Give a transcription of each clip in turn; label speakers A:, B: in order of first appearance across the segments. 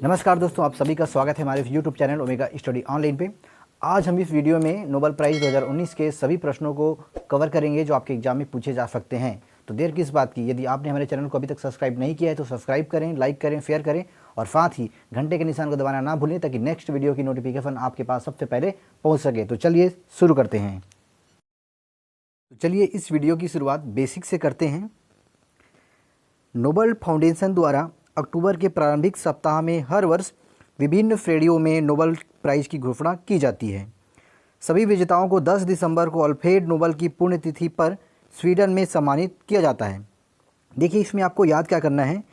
A: नमस्कार दोस्तों, आप सभी का स्वागत है हमारे YouTube channel Omega Study online पे। आज हम इस वीडियो में नोबेल प्राइज़ 2019 के सभी प्रश्नों को कवर करेंगे जो आपके एग्जाम में पूछे जा सकते हैं। तो देर किस बात की, यदि आपने हमारे चैनल को अभी तक सब्सक्राइब नहीं किया है तो सब्सक्राइब करें, लाइक करें, शेयर करें और साथ ही घंटे के निशान को दबाना ना भूलें ताकि नेक्स्ट वीडियो की नोटिफिकेशन आपके पास सबसे पहले पहुँच सके। तो चलिए शुरू करते हैं। तो चलिए इस वीडियो की शुरुआत बेसिक से करते हैं। नोबेल फाउंडेशन द्वारा अक्टूबर के प्रारंभिक सप्ताह में हर वर्ष विभिन्न श्रेणियों में नोबेल प्राइज़ की घोषणा की जाती है। सभी विजेताओं को 10 दिसंबर को अल्फ्रेड नोबेल की पुण्यतिथि पर स्वीडन में सम्मानित किया जाता है। देखिए, इसमें आपको याद क्या करना है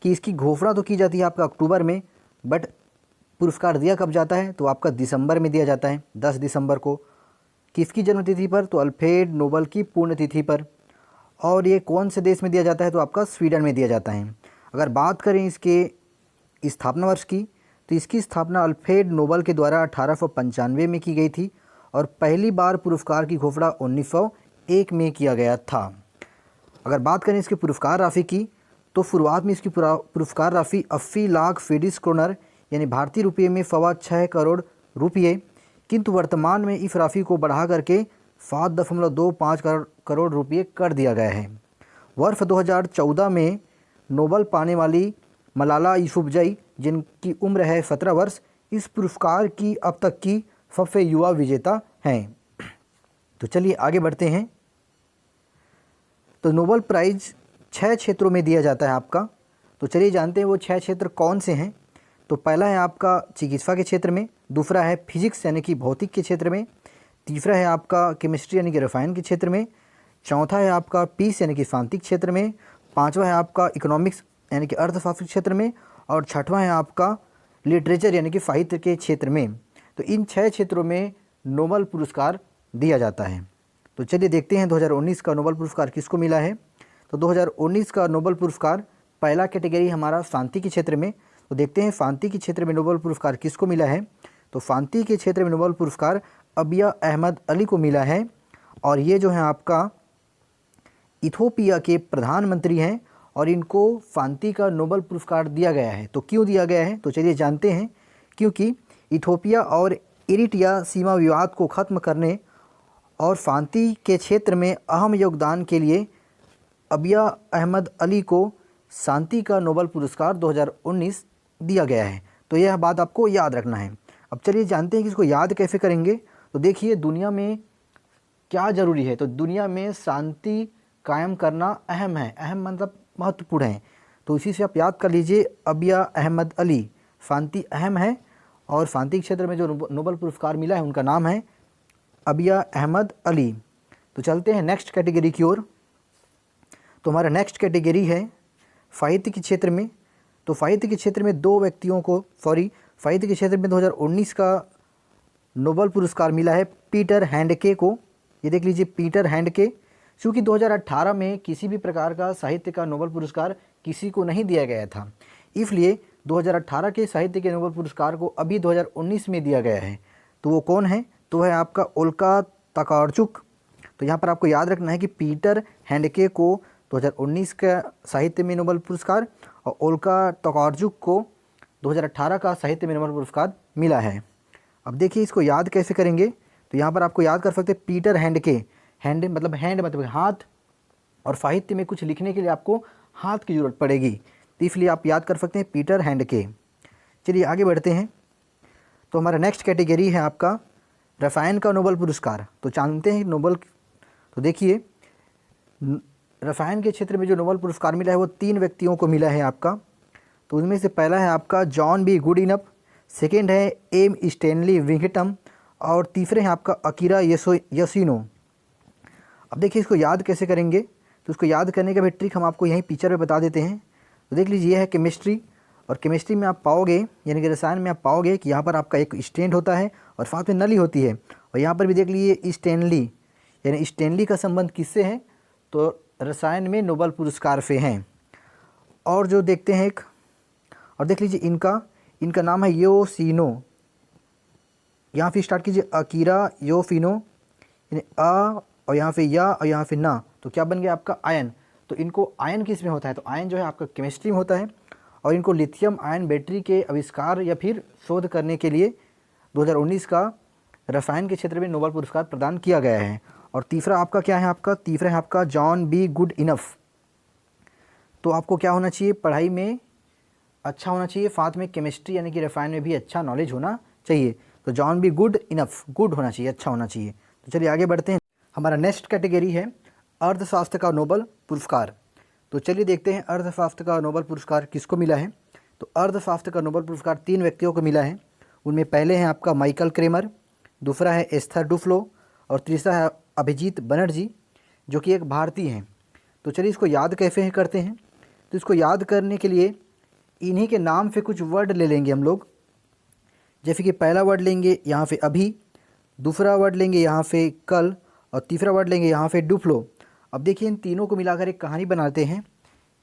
A: कि इसकी घोषणा तो की जाती है आपका अक्टूबर में, बट पुरस्कार दिया कब जाता है तो आपका दिसंबर में दिया जाता है, 10 दिसंबर को। किसकी जन्मतिथि पर? तो अल्फ्रेड नोबेल की पुण्यतिथि पर। और ये कौन से देश में दिया जाता है? तो आपका स्वीडन में दिया जाता है। अगर बात करें इसके स्थापना वर्ष की, तो इसकी स्थापना अल्फ्रेड नोबेल के द्वारा 1895 में की गई थी और पहली बार पुरस्कार की घोषणा 1901 में किया गया था। अगर बात करें इसके पुरस्कार राशि की, तो शुरुआत में इसकी पुरस्कार राशि 80 लाख स्वीडिश क्रोनर यानी भारतीय रुपये में 6.25 करोड़ रुपये, किंतु वर्तमान में इस राशि को बढ़ा करके 7.25 करोड़ रुपये कर दिया गया है। वर्ष 2014 में नोबेल पाने वाली मलाला यूसुफजई, जिनकी उम्र है 17 वर्ष, इस पुरस्कार की अब तक की सबसे युवा विजेता हैं। तो चलिए आगे बढ़ते हैं। तो नोबेल प्राइज़ 6 क्षेत्रों में दिया जाता है आपका। तो चलिए जानते हैं वो 6 क्षेत्र कौन से हैं। तो पहला है आपका चिकित्सा के क्षेत्र में, दूसरा है फिजिक्स यानी कि भौतिक के क्षेत्र में, तीसरा है आपका केमिस्ट्री यानी कि रसायन के क्षेत्र में, चौथा है आपका पीस यानी कि शांति क्षेत्र में, पांचवा है आपका इकोनॉमिक्स यानी कि अर्थशास्त्र क्षेत्र में, और छठवां है आपका लिटरेचर यानी कि साहित्य के क्षेत्र में। तो इन 6 क्षेत्रों में नोबेल पुरस्कार दिया जाता है। तो चलिए देखते हैं 2019 का नोबेल पुरस्कार किसको मिला है। तो 2019 का नोबेल पुरस्कार पहला कैटेगरी हमारा शांति के क्षेत्र में। तो देखते हैं शांति के क्षेत्र में नोबेल पुरस्कार किसको मिला है। तो शांति के क्षेत्र में नोबेल पुरस्कार अबिया अहमद अली को मिला है और ये जो है आपका इथोपिया के प्रधानमंत्री हैं और इनको शांति का नोबेल पुरस्कार दिया गया है। तो क्यों दिया गया है? तो चलिए जानते हैं। क्योंकि इथोपिया और इरिट्रिया सीमा विवाद को ख़त्म करने और शांति के क्षेत्र में अहम योगदान के लिए अबिया अहमद अली को शांति का नोबेल पुरस्कार 2019 दिया गया है। तो यह बात आपको याद रखना है। अब चलिए जानते हैं कि इसको याद कैसे करेंगे। तो देखिए, दुनिया में क्या ज़रूरी है। तो दुनिया में शांति कायम करना अहम है। अहम मतलब महत्वपूर्ण है। तो इसी से आप याद कर लीजिए, अबिया अहमद अली, शांति अहम है और शांति क्षेत्र में जो नोबेल पुरस्कार मिला है उनका नाम है अबिया अहमद अली। तो चलते हैं नेक्स्ट कैटेगरी की ओर। तो हमारा नेक्स्ट कैटेगरी है साहित्य के क्षेत्र में। तो साहित्य के क्षेत्र में साहित्य के क्षेत्र में 2019 का नोबेल पुरस्कार मिला है पीटर हैंडके को। ये देख लीजिए, पीटर हैंडके। क्योंकि 2018 में किसी भी प्रकार का साहित्य का नोबेल पुरस्कार किसी को नहीं दिया गया था, इसलिए 2018 के साहित्य के नोबेल पुरस्कार को अभी 2019 में दिया गया है। तो वो कौन है? तो है आपका ओल्गा टोकारचुक। तो यहाँ पर आपको याद रखना है कि पीटर हैंडके को 2019 का साहित्य में नोबेल पुरस्कार और ओल्गा टोकारचुक को 2018 का साहित्य में नोबेल पुरस्कार मिला है। अब देखिए इसको याद कैसे करेंगे। तो यहाँ पर आपको याद कर सकते हैं पीटर हैंडके। हैंड मतलब हाथ, और साहित्य में कुछ लिखने के लिए आपको हाथ की ज़रूरत पड़ेगी, तो इसलिए आप याद कर सकते हैं पीटर हैंडके। चलिए आगे बढ़ते हैं। तो हमारा नेक्स्ट कैटेगरी है आपका रसायन का नोबेल पुरस्कार। तो जानते हैं नोबेल। तो देखिए, रसायन के क्षेत्र में जो नोबेल पुरस्कार मिला है वो 3 व्यक्तियों को मिला है आपका। तो उनमें से पहला है आपका जॉन बी गुडइनफ, सेकेंड है एम स्टैनली विंघटम और तीसरे हैं आपका अकीरा योशिनो। अब देखिए इसको याद कैसे करेंगे। तो उसको याद करने का भी ट्रिक हम आपको यहीं पिक्चर में बता देते हैं। तो देख लीजिए, यह है केमिस्ट्री, और केमिस्ट्री में आप पाओगे यानी कि रसायन में आप पाओगे कि यहाँ पर आपका एक स्टैंड होता है और साथ में नली होती है। और यहाँ पर भी देख लीजिए स्टैनली, यानी स्टैनली का संबंध किससे है? तो रसायन में नोबेल पुरस्कार से हैं। और जो देखते हैं और देख लीजिए इनका नाम है योशिनो। यहाँ पे स्टार्ट कीजिए अकीरा योशिनो, यानी अ और यहाँ पे या और यहाँ पे ना, तो क्या बन गया आपका आयन। तो इनको आयन किस में होता है? तो आयन जो है आपका केमिस्ट्री में होता है। और इनको लिथियम आयन बैटरी के आविष्कार या फिर शोध करने के लिए 2019 का रसायन के क्षेत्र में नोबेल पुरस्कार प्रदान किया गया है। और तीसरा आपका क्या है, आपका तीसरा है आपका जॉन बी गुड इनफ। तो आपको क्या होना चाहिए, पढ़ाई में अच्छा होना चाहिए, साथ में केमिस्ट्री यानी कि रसायन में भी अच्छा नॉलेज होना चाहिए। तो John be good enough, good होना चाहिए, अच्छा होना चाहिए। तो चलिए आगे बढ़ते हैं। हमारा नेक्स्ट कैटेगरी है अर्थशास्त्र का नोबेल पुरस्कार। तो चलिए देखते हैं अर्थशास्त्र का नोबेल पुरस्कार किसको मिला है। तो अर्थशास्त्र का नोबेल पुरस्कार 3 व्यक्तियों को मिला है। उनमें पहले हैं आपका माइकल क्रेमर, दूसरा है एस्थर डुफ्लो और तीसरा है अभिजीत बनर्जी, जो कि एक भारतीय हैं। तो चलिए इसको याद कैसे करते हैं। तो इसको याद करने के लिए इन्हीं के नाम से कुछ वर्ड ले लेंगे हम लोग। जैसे कि पहला वर्ड लेंगे यहाँ पे अभी, दूसरा वर्ड लेंगे यहाँ पे कल और तीसरा वर्ड लेंगे यहाँ पे डुफ्लो। अब देखिए इन तीनों को मिलाकर एक कहानी बनाते हैं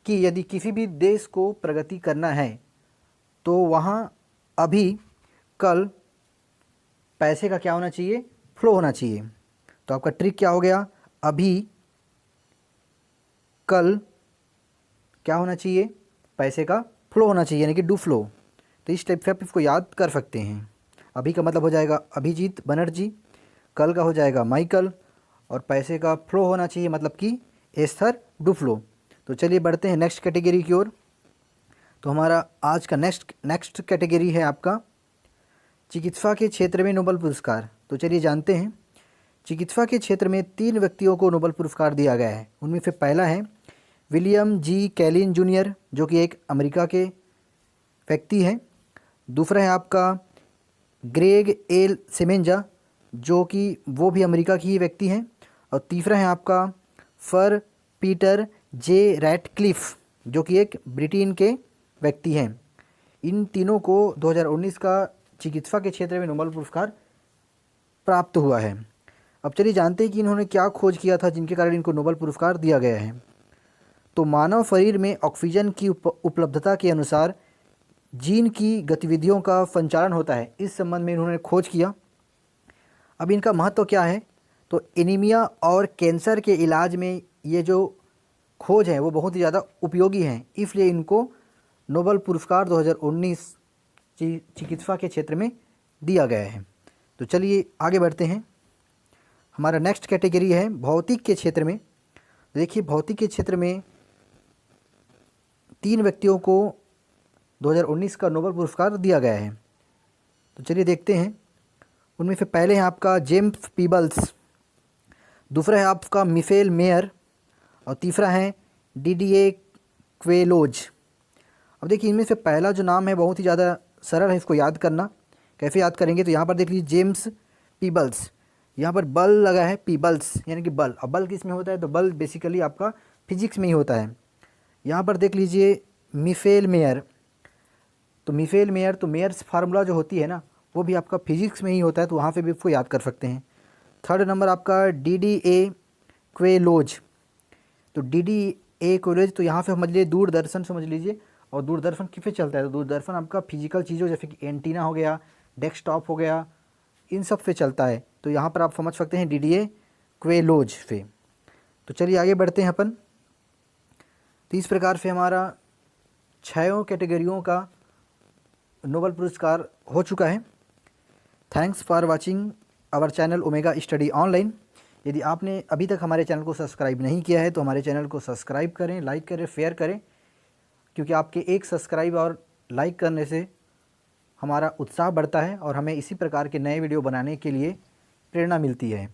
A: कि यदि किसी भी देश को प्रगति करना है तो वहाँ अभी कल पैसे का क्या होना चाहिए, फ्लो होना चाहिए। तो आपका ट्रिक क्या हो गया, अभी कल क्या होना चाहिए, पैसे का फ्लो होना चाहिए, यानी कि डू फ्लो। तो इस टाइप से आप इसको याद कर सकते हैं। अभी का मतलब हो जाएगा अभिजीत बनर्जी, कल का हो जाएगा माइकल और पैसे का फ्लो होना चाहिए मतलब कि एस्थर डुफ्लो। तो चलिए बढ़ते हैं नेक्स्ट कैटेगरी की ओर। तो हमारा आज का नेक्स्ट कैटेगरी है आपका चिकित्सा के क्षेत्र में नोबेल पुरस्कार। तो चलिए जानते हैं। चिकित्सा के क्षेत्र में 3 व्यक्तियों को नोबेल पुरस्कार दिया गया है। उनमें से पहला है विलियम जी कैलिन जूनियर, जो कि एक अमेरिका के व्यक्ति हैं। दूसरा है आपका ग्रेग एल सेमेंजा, जो कि वो भी अमेरिका की ही व्यक्ति हैं। और तीसरा है आपका सर पीटर जे रैटक्लिफ, जो कि एक ब्रिटेन के व्यक्ति हैं। इन तीनों को 2019 का चिकित्सा के क्षेत्र में नोबेल पुरस्कार प्राप्त हुआ है। अब चलिए जानते हैं कि इन्होंने क्या खोज किया था जिनके कारण इनको नोबेल पुरस्कार दिया गया है। तो मानव शरीर में ऑक्सीजन की उपलब्धता के अनुसार जीन की गतिविधियों का संचालन होता है, इस संबंध में इन्होंने खोज किया। अब इनका महत्व क्या है, तो एनीमिया और कैंसर के इलाज में ये जो खोज है वो बहुत ही ज़्यादा उपयोगी हैं, इसलिए इनको नोबेल पुरस्कार 2019 चिकित्सा के क्षेत्र में दिया गया है। तो चलिए आगे बढ़ते हैं। हमारा नेक्स्ट कैटेगरी है भौतिक के क्षेत्र में। देखिए भौतिक के क्षेत्र में 3 व्यक्तियों को 2019 का नोबेल पुरस्कार दिया गया है। तो चलिए देखते हैं। उनमें से पहले है आपका जेम्स पीबल्स, दूसरा है आपका मिशेल मेयर और तीसरा है डीडीए क्वेलोज। अब देखिए इनमें से पहला जो नाम है बहुत ही ज़्यादा सरल है इसको याद करना। कैसे याद करेंगे, तो यहाँ पर देख लीजिए जेम्स पीबल्स, यहाँ पर बल लगा है, पीबल्स यानी कि बल। अब बल किस में होता है, तो बल बेसिकली आपका फिजिक्स में ही होता है। यहाँ पर देख लीजिए मिशेल मेयर, तो मिशेल मेयर, तो मेयर्स फार्मूला जो होती है ना वो भी आपका फिजिक्स में ही होता है, तो वहाँ पे भी इसको याद कर सकते हैं। थर्ड नंबर आपका डीडीए क्वेलोज, तो डीडीए क्वेलोज, तो यहाँ पे समझ लीजिए दूरदर्शन समझ लीजिए। और दूरदर्शन किस पे चलता है, तो दूरदर्शन आपका फिजिकल चीज़ों जैसे कि एंटीना हो गया, डेस्कटॉप हो गया, इन सब पे चलता है। तो यहाँ पर आप समझ सकते हैं डीडीए क्वेलोज पे। तो चलिए आगे बढ़ते हैं अपन। तो इस प्रकार से हमारा 6 कैटेगरियों का नोबेल पुरस्कार हो चुका है। Thanks for watching our channel Omega Study Online. यदि आपने अभी तक हमारे चैनल को सब्सक्राइब नहीं किया है तो हमारे चैनल को सब्सक्राइब करें, लाइक करें, शेयर करें, क्योंकि आपके एक सब्सक्राइब और लाइक करने से हमारा उत्साह बढ़ता है और हमें इसी प्रकार के नए वीडियो बनाने के लिए प्रेरणा मिलती है।